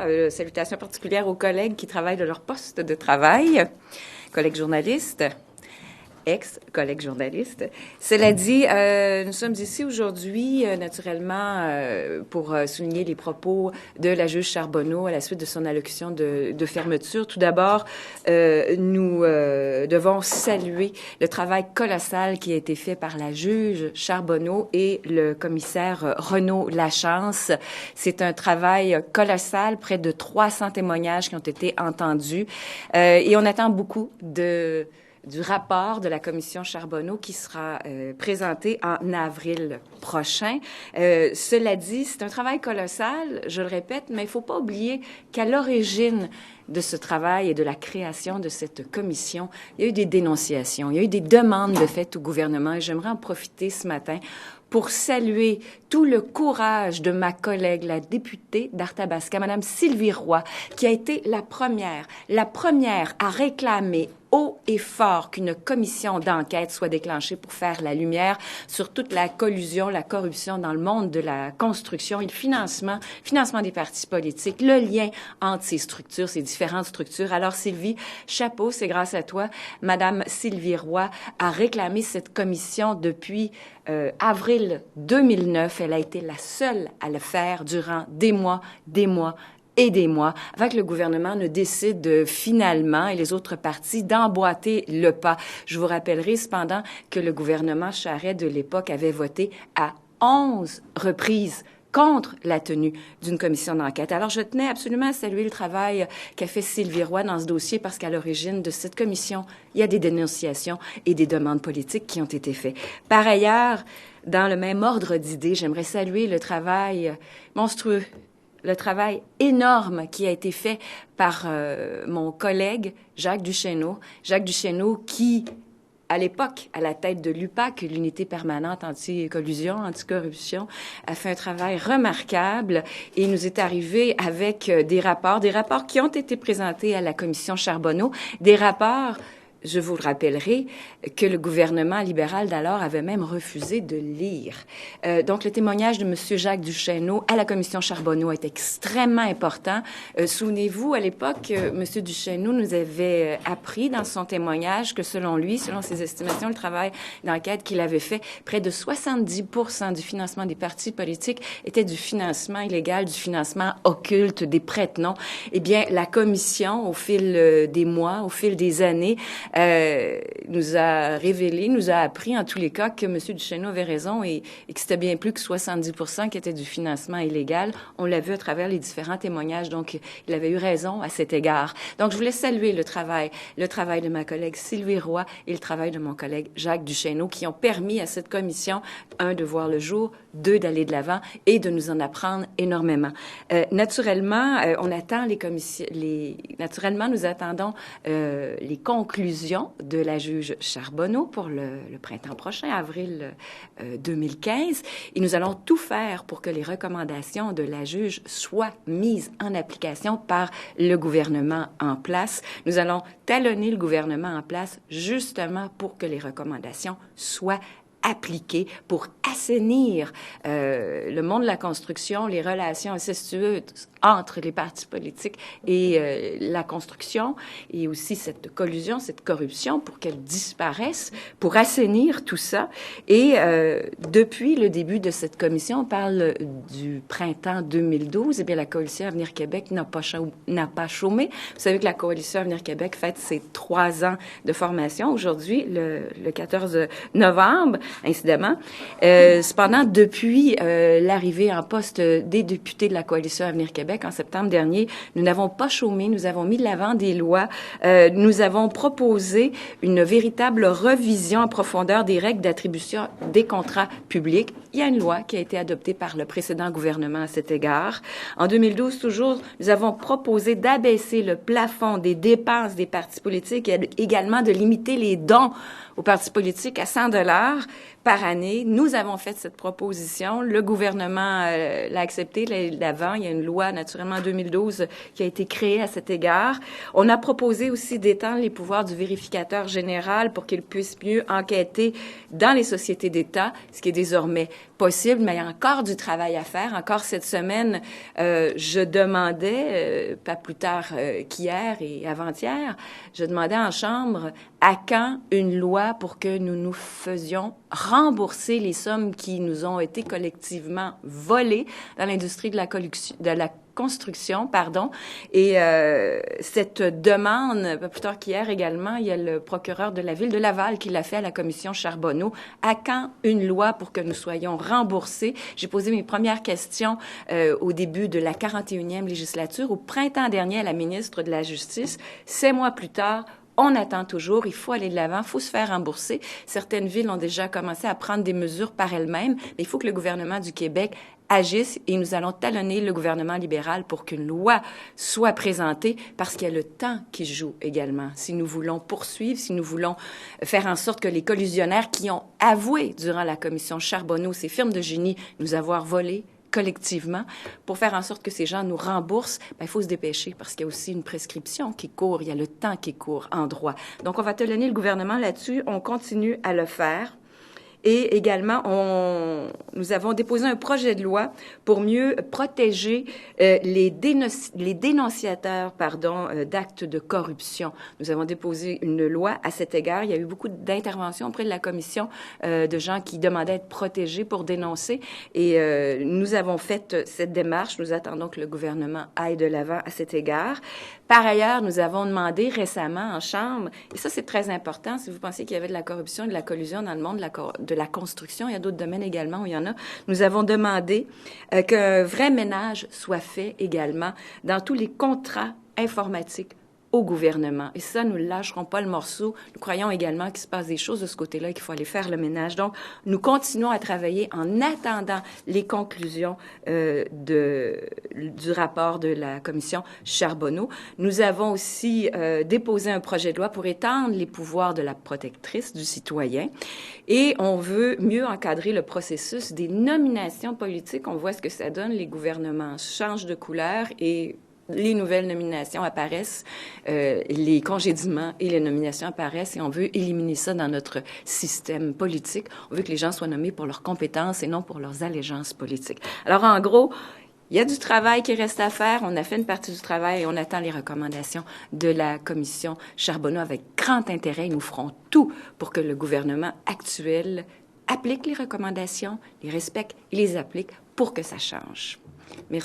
François. Salutations particulières aux collègues qui travaillent de leur poste de travail, collègues journalistes, ex-collègues journalistes. Cela dit, nous sommes ici aujourd'hui, naturellement, pour souligner les propos de la juge Charbonneau à la suite de son allocution de fermeture. Tout d'abord, nous devons saluer le travail colossal qui a été fait par la juge Charbonneau et le commissaire Renaud Lachance. C'est un travail colossal, près de 300 témoignages qui ont été entendus, et on attend beaucoup du rapport de la commission Charbonneau qui sera présenté en avril prochain. Cela dit, c'est un travail colossal, je le répète, mais il ne faut pas oublier qu'à l'origine de ce travail et de la création de cette commission, il y a eu des dénonciations, il y a eu des demandes de fait au gouvernement, et j'aimerais en profiter ce matin pour saluer tout le courage de ma collègue, la députée d'Arthabasca, Madame Sylvie Roy, qui a été la première à réclamer haut et fort qu'une commission d'enquête soit déclenchée pour faire la lumière sur toute la collusion, la corruption dans le monde de la construction et le financement des partis politiques, le lien entre ces structures, ces différentes structures. Alors Sylvie, chapeau, c'est grâce à toi. Madame Sylvie Roy a réclamé cette commission depuis avril 2009. Elle a été la seule à le faire durant des mois et des mois, avant que le gouvernement ne décide finalement, et les autres partis, d'emboîter le pas. Je vous rappellerai cependant que le gouvernement Charest de l'époque avait voté à 11 reprises contre la tenue d'une commission d'enquête. Alors, je tenais absolument à saluer le travail qu'a fait Sylvie Roy dans ce dossier, parce qu'à l'origine de cette commission, il y a des dénonciations et des demandes politiques qui ont été faites. Par ailleurs, dans le même ordre d'idées, j'aimerais saluer le travail monstrueux, le travail énorme qui a été fait par mon collègue Jacques Duchesneau. Jacques Duchesneau qui, à l'époque, à la tête de l'UPAC, l'unité permanente anti-collusion, anti-corruption, a fait un travail remarquable et nous est arrivé avec des rapports qui ont été présentés à la commission Charbonneau, des rapports, je vous le rappellerai, que le gouvernement libéral d'alors avait même refusé de lire. Donc, le témoignage de M. Jacques Duchesneau à la commission Charbonneau est extrêmement important. Souvenez-vous, à l'époque, M. Duchesneau nous avait appris dans son témoignage que, selon lui, selon ses estimations, le travail d'enquête qu'il avait fait, près de 70% du financement des partis politiques était du financement illégal, du financement occulte, des prête-noms. Eh bien, la commission, au fil des mois, au fil des années, nous a révélé, nous a appris en tous les cas que M. Duchesneau avait raison et que c'était bien plus que 70% qui était du financement illégal. On l'a vu à travers les différents témoignages, donc il avait eu raison à cet égard. Donc je voulais saluer le travail de ma collègue Sylvie Roy et le travail de mon collègue Jacques Duchesneau qui ont permis à cette commission, un, de voir le jour, deux, d'aller de l'avant et de nous en apprendre énormément. Naturellement, on attend naturellement, nous attendons les conclusions de la juge Charbonneau pour le printemps prochain, avril 2015. Et nous allons tout faire pour que les recommandations de la juge soient mises en application par le gouvernement en place. Nous allons talonner le gouvernement en place justement pour que les recommandations soient appliquées, pour assainir le monde de la construction, les relations incestueuses entre les partis politiques et la construction, et aussi cette collusion, cette corruption, pour qu'elle disparaisse, pour assainir tout ça. Et depuis le début de cette commission, on parle du printemps 2012, eh bien la Coalition Avenir Québec n'a pas chômé. Vous savez que la Coalition Avenir Québec fête ses 3 ans de formation aujourd'hui, le 14 novembre, incidemment. Cependant, depuis l'arrivée en poste des députés de la Coalition Avenir Québec, en septembre dernier, nous n'avons pas chômé, nous avons mis de l'avant des lois, nous avons proposé une véritable revision en profondeur des règles d'attribution des contrats publics. Il y a une loi qui a été adoptée par le précédent gouvernement à cet égard. En 2012, toujours, nous avons proposé d'abaisser le plafond des dépenses des partis politiques et également de limiter les dons aux partis politiques à 100 $, par année. Nous avons fait cette proposition. Le gouvernement l'a accepté l'avant. Il y a une loi, naturellement, en 2012 qui a été créée à cet égard. On a proposé aussi d'étendre les pouvoirs du vérificateur général pour qu'il puisse mieux enquêter dans les sociétés d'État, ce qui est désormais possible, mais il y a encore du travail à faire. Encore cette semaine, je demandais, pas plus tard qu'hier et avant-hier, je demandais en Chambre à quand une loi pour que nous nous faisions rembourser les sommes qui nous ont été collectivement volées dans l'industrie de la construction, pardon. Et cette demande, pas plus tard qu'hier également, il y a le procureur de la ville de Laval qui l'a fait à la commission Charbonneau. À quand une loi pour que nous soyons remboursés? J'ai posé mes premières questions au début de la 41e législature, au printemps dernier, à la ministre de la Justice. 7 mois plus tard, on attend toujours, il faut aller de l'avant, il faut se faire rembourser. Certaines villes ont déjà commencé à prendre des mesures par elles-mêmes, mais il faut que le gouvernement du Québec agisse et nous allons talonner le gouvernement libéral pour qu'une loi soit présentée parce qu'il y a le temps qui joue également. Si nous voulons poursuivre, si nous voulons faire en sorte que les collusionnaires qui ont avoué durant la commission Charbonneau, ces firmes de génie, nous avoir volé collectivement, pour faire en sorte que ces gens nous remboursent, il faut se dépêcher parce qu'il y a aussi une prescription qui court, il y a le temps qui court en droit. Donc, on va talonner le gouvernement là-dessus. On continue à le faire. Et également, nous avons déposé un projet de loi pour mieux protéger les dénonciateurs d'actes de corruption. Nous avons déposé une loi à cet égard. Il y a eu beaucoup d'interventions auprès de la commission de gens qui demandaient à être protégés pour dénoncer. Et nous avons fait cette démarche. Nous attendons que le gouvernement aille de l'avant à cet égard. Par ailleurs, nous avons demandé récemment en Chambre, et ça c'est très important, si vous pensez qu'il y avait de la corruption et de la collusion dans le monde de la construction, il y a d'autres domaines également où il y en a, nous avons demandé qu'un vrai ménage soit fait également dans tous les contrats informatiques au gouvernement. Et ça, nous ne lâcherons pas le morceau. Nous croyons également qu'il se passe des choses de ce côté-là et qu'il faut aller faire le ménage. Donc, nous continuons à travailler en attendant les conclusions du rapport de la commission Charbonneau. Nous avons aussi déposé un projet de loi pour étendre les pouvoirs de la protectrice du citoyen et on veut mieux encadrer le processus des nominations politiques. On voit ce que ça donne. Les gouvernements changent de couleur et les nouvelles nominations apparaissent, les congédiements et les nominations apparaissent et on veut éliminer ça dans notre système politique. On veut que les gens soient nommés pour leurs compétences et non pour leurs allégeances politiques. Alors, en gros, il y a du travail qui reste à faire. On a fait une partie du travail et on attend les recommandations de la commission Charbonneau avec grand intérêt. Nous ferons tout pour que le gouvernement actuel applique les recommandations, les respecte et les applique pour que ça change. Merci.